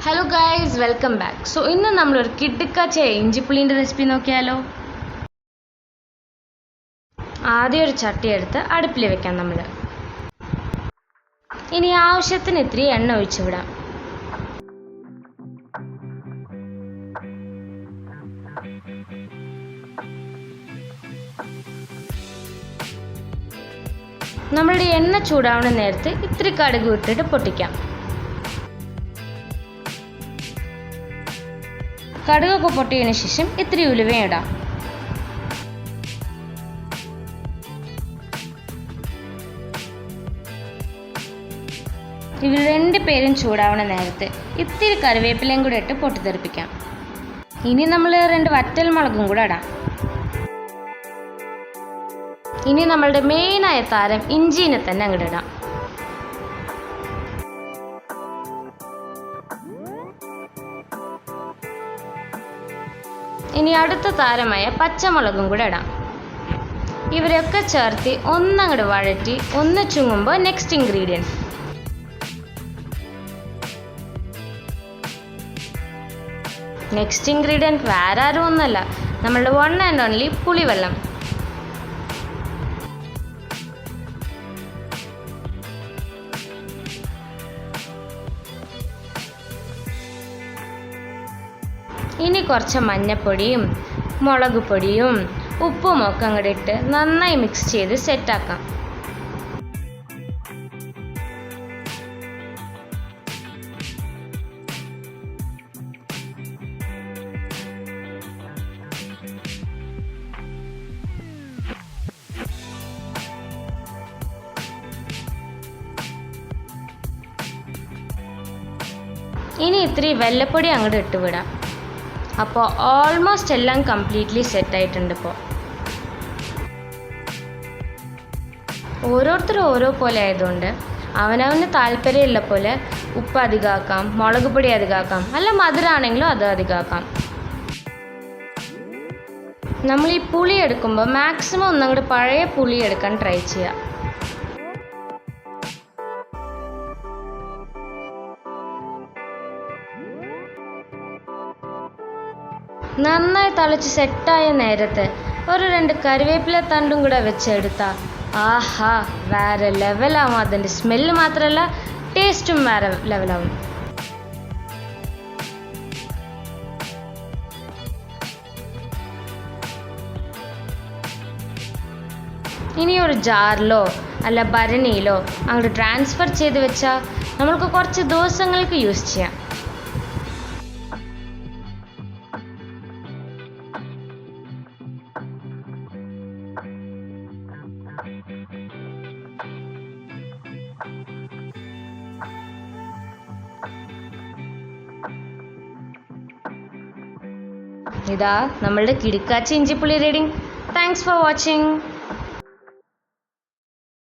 Hello guys, welcome back. ഇന്ന് നമ്മളൊരു കിടുക്കാച്ച ഇഞ്ചിപ്പുളീൻ്റെ recipe നോക്കിയാലോ. ആദ്യം ഒരു ചട്ടി എടുത്ത് അടുപ്പിൽ വെക്കാം നമ്മൾ. ഇനി ആവശ്യത്തിന് ഇത്തിരി എണ്ണ ഒഴിച്ചു വിടാം. നമ്മളുടെ എണ്ണ ചൂടാവുന്ന നേരത്ത് ഇത്തിരി കടുക് ഇട്ടിട്ട് പൊട്ടിക്കാം. കടുകൊക്കെ പൊട്ടിയതിന് ശേഷം ഇത്തിരി ഉലുവയും ഇടാം. ഇവർ രണ്ടുപേരും ചൂടാവുന്ന നേരത്ത് ഇത്തിരി കറിവേപ്പിലയും കൂടെ ഇട്ട് പൊട്ടിത്തെറിപ്പിക്കാം. ഇനി നമ്മൾ 2 വറ്റൽമുളകും കൂടെ ഇടാം. ഇനി നമ്മളുടെ മെയിനായ താരം ഇഞ്ചിനെ തന്നെ അങ്ങോട്ട് ഇടാം. ഇനി അടുത്ത താരമായ പച്ചമുളകും കൂടെ ഇടാം. ഇവരൊക്കെ ചേർത്ത് ഒന്നങ്ങോട്ട് വഴറ്റി ഒന്ന് ചുങ്ങുമ്പോൾ നെക്സ്റ്റ് ഇൻഗ്രീഡിയൻസ്. നെക്സ്റ്റ് ഇൻഗ്രീഡിയൻറ്റ് വേറെ ആരും ഒന്നല്ല, നമ്മളുടെ വൺ ആൻഡ് ഓൺലി പുളിവെള്ളം. ഇനി കുറച്ച് മഞ്ഞൾപ്പൊടിയും മുളക് പൊടിയും ഉപ്പും ഒക്കെ അങ്ങോട്ട് ഇട്ട് നന്നായി മിക്സ് ചെയ്ത് സെറ്റാക്കാം. ഇനി ഇത്തിരി വെല്ലപ്പൊടി അങ്ങോട്ട് ഇട്ടുവിടാം. അപ്പോൾ ഓൾമോസ്റ്റ് എല്ലാം കംപ്ലീറ്റ്ലി സെറ്റായിട്ടുണ്ട്. ഇപ്പോൾ ഓരോരുത്തരും ഓരോ പോലെ ആയതുകൊണ്ട് അവനവന് താല്പര്യമുള്ള പോലെ ഉപ്പ് അധികമാക്കാം, മുളക് പൊടി അധികമാക്കാം, അല്ല മധുരമാണെങ്കിലും അത് അധികമാക്കാം. നമ്മൾ ഈ പുളി എടുക്കുമ്പോൾ മാക്സിമം ഒന്നങ്ങോട്ട് പഴയ പുളി എടുക്കാൻ ട്രൈ ചെയ്യാം. നന്നായി തിളച്ച് സെറ്റായ നേരത്ത് ഒരു 2 കറിവേപ്പില തണ്ടും കൂടെ വെച്ചെടുത്താൽ ആഹാ വേറെ ലെവലാവും. അതിൻ്റെ സ്മെല്ല് മാത്രമല്ല ടേസ്റ്റും വേറെ ലെവലാവും. ഇനി ഒരു ജാറിലോ അല്ല ഭരണിയിലോ അങ്ങോട്ട് ട്രാൻസ്ഫർ ചെയ്ത് വെച്ചാൽ നമ്മൾക്ക് കുറച്ച് ദിവസങ്ങൾക്ക് യൂസ് ചെയ്യാം. ഇതാ നമ്മളുടെ കിടുക്കാച്ചി ഇഞ്ചിപ്പുളി റെഡി. Thanks for watching.